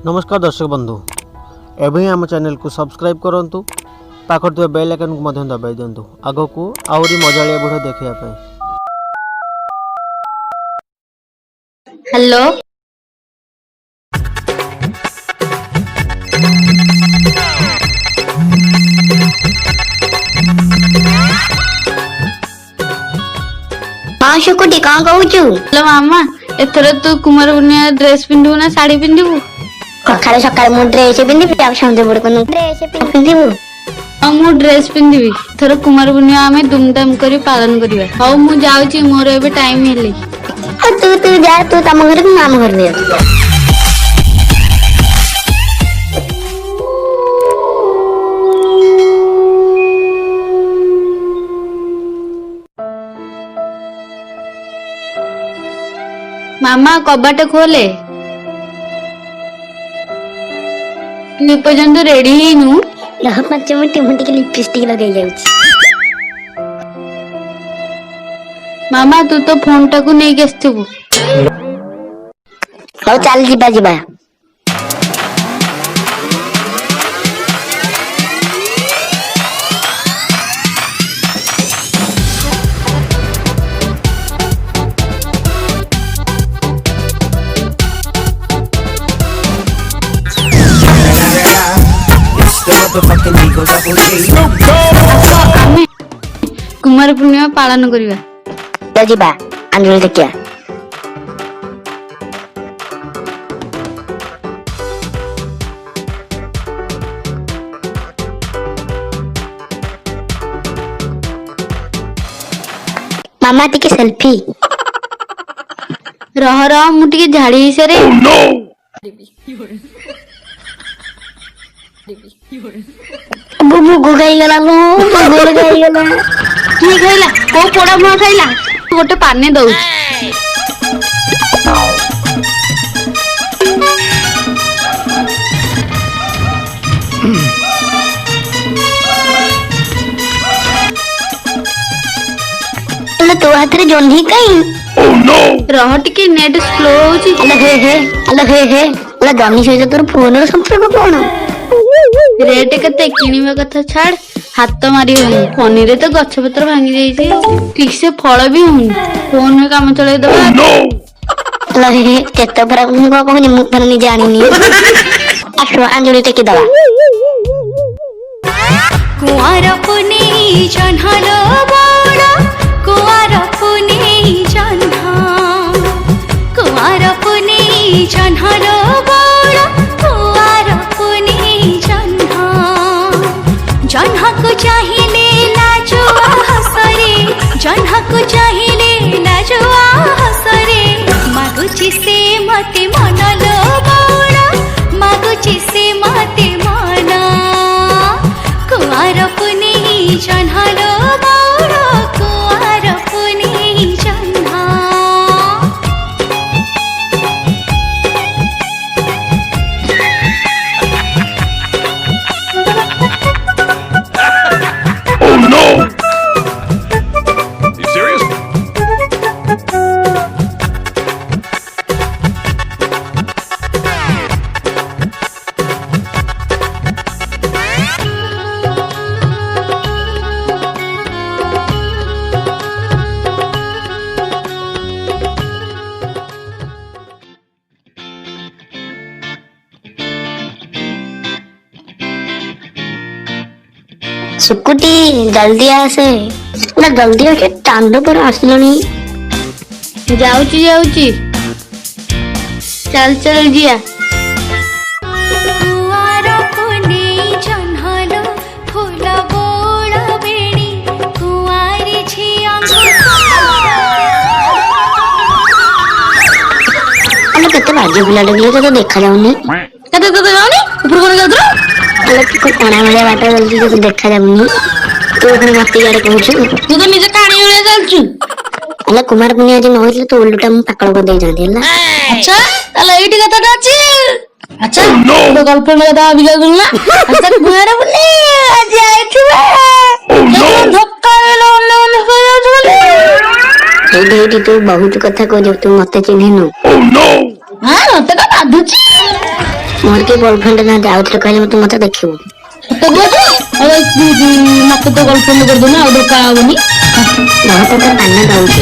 नमस्कार दर्शक बंधु एवं आम चैनल को सब्सक्राइब करूँ पाखर बेल आइकन को दबाई दिंतु आग को आहरी मजालिया वीडियो देखा। हेलो हाँ शुकुटी कौन कहूचु? हेलो मामा एथर तू कुमार पूर्णिमा ड्रेस पिंधु ना साड़ी पिंधु? सकाଳେ ସକାଳେ ମୁଁ ଡ୍ରେସ ପିନ୍ଧିବି ଆଉ ସନ୍ଧ୍ୟା ବେଳକୁ ଡ୍ରେସ ପିନ୍ଧିବୁ। हाँ मु ड्रेस पिंधिबी एथर कुमार पूर्णिमा आमे धूमधाम करी पालन करिवा। हौ मु जाउची मोर एबे टाइम हेली। तू जा तू तम घर को माम घर में मामा कबाट खोले पर्यंत रेडी ही नु रह 5 मिनट मैं टिके लिपस्टिक लगे जाउची। मामा तू तो फोन टाकू नहीं गेसथिबु। हौ चल जिबा जिबा। आमे कुमार पूर्णिमा पालन करिवा। तो जिबा अंजलि देखिया। मामा टिके सेल्फी रह रह मु टिके झाड़ी हिसरे बुबु गो गई गला लो गोल गई गला की खाइला को पोड़ा मुआ खाइला गोटे पाने दउ तो हाथ रे जोंधी कई रह टिके नेट स्लो होची। अलग हे ओला जॉनी सहित तोर फोन रो संपर्क कोन रेट केते किनिबा कथा छाड़ हाथ मारी होनी फोन रे तो गछ पत्र भांगी जाईछे ठीक से फल भी होनी फोन में काम चले दबा अलग हे केते पर को कहनी मु धन नि जानी नि आशो अंजलि टेकी दवा कुआर पुनी जन्हलो बड़ा कुआर पुनी जन्हा कुआर पुनी जन्हलो बड़ा कुआर पुनी जन्हा जन्हा को चाहिए लाजुआ हसरे जन्हा को चाहिए लाजुआ हसरे मागुची से मते मनलो बड़ा मागुची से मते मना कुआर पुनी जन्हलो बड़ा कुआर पुनी जन्हा Oh no! You serious? सुकुटी जल्दी आसे ना जल्दी आके टांडो पर आसलनी जाउची जाउची चल चल जिया कुआर पुनी जन्हलो फूल बोल बेणी कुआरी झियांगो अरे केते भाग्य बुला लगले तो देखा जाउनी कते तो जाउनी ऊपर कोन जाउतरो अरे को कोना वाले बाटा जल्दी तो देखा जाउनी तू अपने मत यार कहूछु तू तो निजे काणी उले चलछु। अरे कुमार पुनिया जी नहोइले तो उल्टा मु पाकल को दे जांदी हला अच्छा ताले एठी कथाटा अछि। अच्छा तो गर्लफ्रेंड कथा अभी जा ना अच्छा कुमार बोले आज आइथबे धक्का लोने ओने हो जाउ बोले एडी तू बहुत कथा को जब तू मते चिन्हिनु हां मते का बाधुची ମୋର କି ବୟଫ୍ରେଣ୍ଡ ନାହାନ୍ତି, ଆଉ ଥରେ କହିଲେ ତୁ ମତେ ଦେଖିବୁ। ସତ କହୁଛୁ? ମତେ ତ ଗର୍ଲଫ୍ରେଣ୍ଡ କରିଦଉନ, ଆଉ ଧୋକା ହବନି। ବହୁତ ତ ପାନ ଦଉଛି।